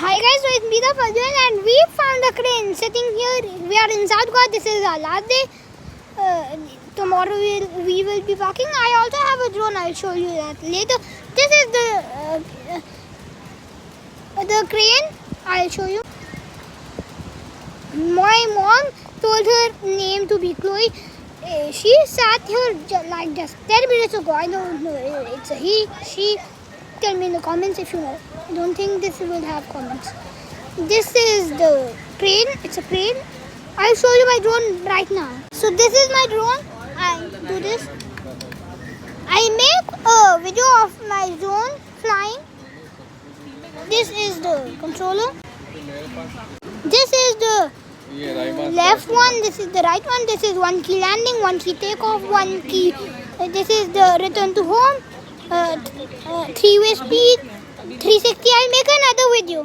Hi guys, so it's me the Fajr and we found a crane sitting here. We are in South Goa. This is our last day. Tomorrow we will be walking. I also have a drone. I'll show you that later. This is the crane. I'll show you. My mom told her name to be Chloe. She sat here like just 10 minutes ago. I don't know. It's a he, she. Tell me in the comments if you know. I don't think this will have comments. This is the crane. It's a crane. I'll show you my drone right now. So this is my drone. I do this. I make a video of my drone flying. This is the controller. This is the left one. This is the right one. This is one key landing, one key takeoff, one key. This is the return to home. 3-way speed, 360. I'll make another video.